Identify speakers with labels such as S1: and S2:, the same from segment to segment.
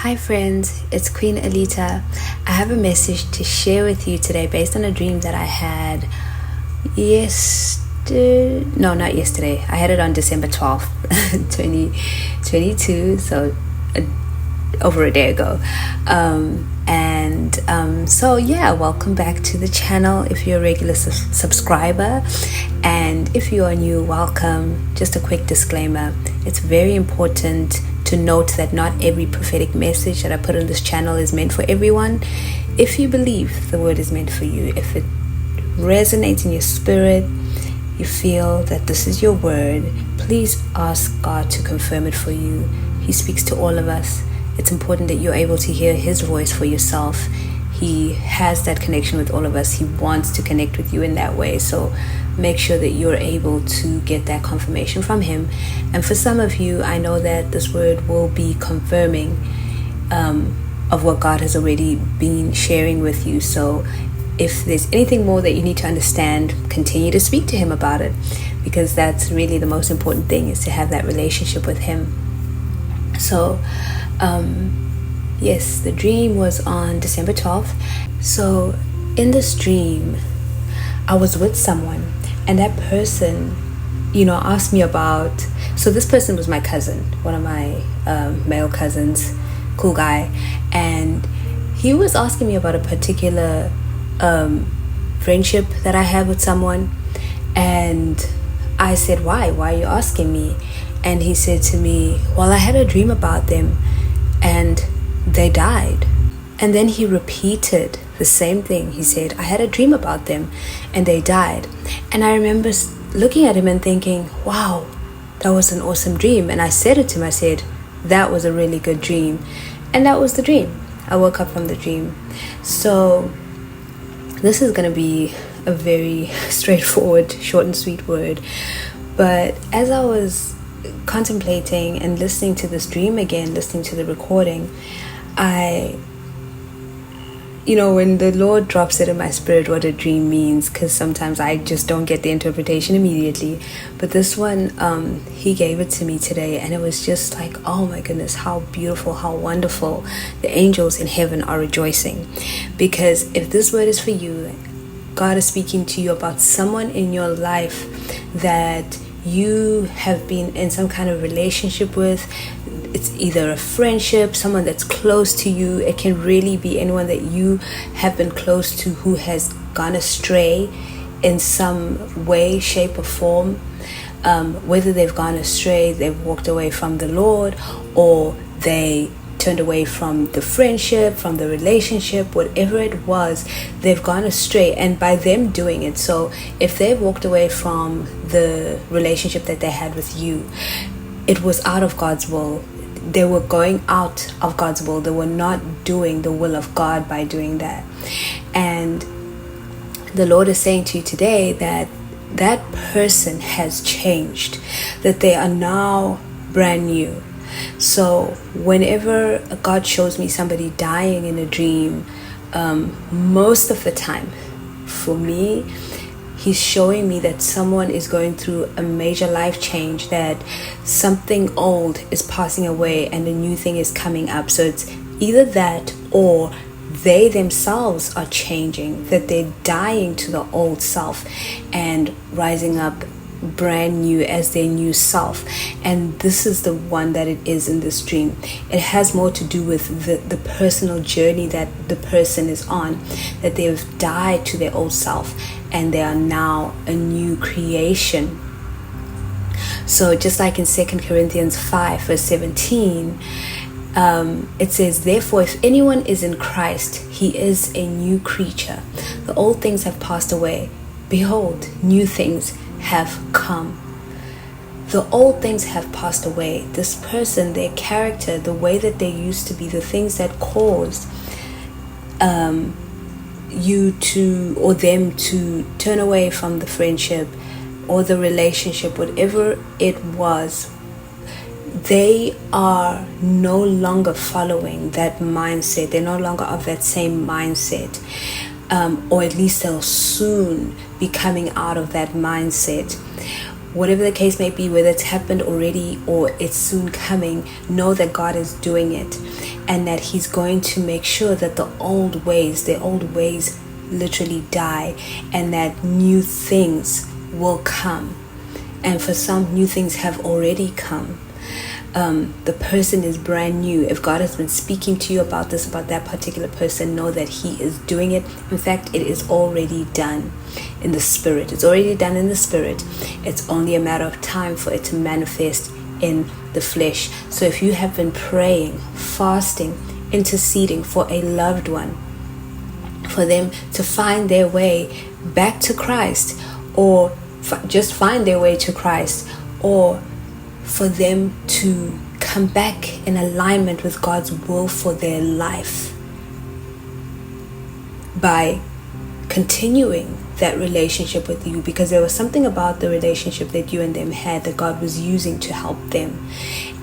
S1: Hi friends, it's Queen Alita. I have a message to share with you today based on a dream that I had not yesterday. I had it on December 12th, 2022, so over a day ago. Welcome back to the channel if you're a regular subscriber, and if you are new, welcome. Just a quick disclaimer, it's very important to note that not every prophetic message that I put on this channel is meant for everyone. If you believe the word is meant for you, if it resonates in your spirit, you feel that this is your word, please ask God to confirm it for you. He speaks to all of us. It's important that you're able to hear his voice for yourself. He has that connection with all of us. He wants to connect with you in that way. So make sure that you're able to get that confirmation from him. And for some of you, I know that this word will be confirming of what God has already been sharing with you. So if there's anything more that you need to understand, continue to speak to him about it, because that's really the most important thing, is to have that relationship with him. So yes, the dream was on December 12th. So in this dream, I was with someone, and that person, asked me about, so this person was my cousin, one of my male cousins, cool guy, and he was asking me about a particular friendship that I have with someone. And I said, why are you asking me? And he said to me, well, I had a dream about them and they died. And then he repeated the same thing. He said, I had a dream about them and they died. And I remember looking at him and thinking, wow, that was an awesome dream. And I said it to him, I said, that was a really good dream. And that was the dream. I woke up from the dream. So this is going to be a very straightforward, short and sweet word. But as I was contemplating and listening to this dream again, listening to the recording, when the Lord drops it in my spirit what a dream means, because sometimes I just don't get the interpretation immediately, but this one, he gave it to me today, and it was just like, oh my goodness, how beautiful, how wonderful. The angels in heaven are rejoicing, because if this word is for you, God is speaking to you about someone in your life that you have been in some kind of relationship with. It's either a friendship, someone that's close to you. It can really be anyone that you have been close to who has gone astray in some way, shape or form. Whether they've gone astray, they've walked away from the Lord, or they turned away from the friendship, from the relationship, whatever it was, they've gone astray. And by them doing it, so if they've walked away from the relationship that they had with you, it was out of God's will. They were going out of God's will. They were not doing the will of God by doing that. And the Lord is saying to you today that that person has changed, that they are now brand new. So whenever God shows me somebody dying in a dream, most of the time, for me, he's showing me that someone is going through a major life change, that something old is passing away and a new thing is coming up. So it's either that, or they themselves are changing, that they're dying to the old self and rising up brand new as their new self. And this is the one that it is in this dream. It has more to do with the personal journey that the person is on, that they've died to their old self and they are now a new creation. So just like in 2 Corinthians 5 verse 17, it says, therefore, if anyone is in Christ, he is a new creature. The old things have passed away. Behold, new things have come. The old things have passed away. This person, their character, the way that they used to be, the things that caused you to, or them to turn away from the friendship or the relationship, whatever it was, they are no longer following that mindset. They're no longer of that same mindset. Or at least they'll soon be coming out of that mindset. Whatever the case may be, whether it's happened already or it's soon coming, know that God is doing it. and that he's going to make sure that their old ways literally die, and that new things will come. And for some, new things have already come. The person is brand new. If God has been speaking to you about this, about that particular person, know that he is doing it. In fact, it is already done in the spirit. It's already done in the spirit. It's only a matter of time for it to manifest in the flesh. So if you have been praying, fasting, interceding for a loved one, for them to find their way back to Christ, or just find their way to Christ, or for them to come back in alignment with God's will for their life by continuing that relationship with you, because there was something about the relationship that you and them had that God was using to help them,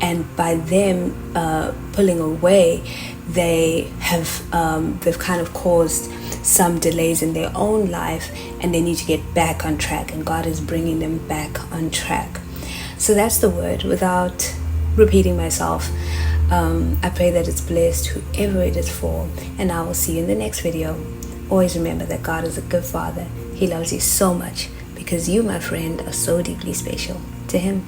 S1: and by them pulling away, they've kind of caused some delays in their own life, and they need to get back on track, and God is bringing them back on track. So that's the word. Without repeating myself, I pray that it's blessed whoever it is for, and I will see you in the next video. Always remember that God is a good Father. He loves you so much because you, my friend, are so deeply special to Him.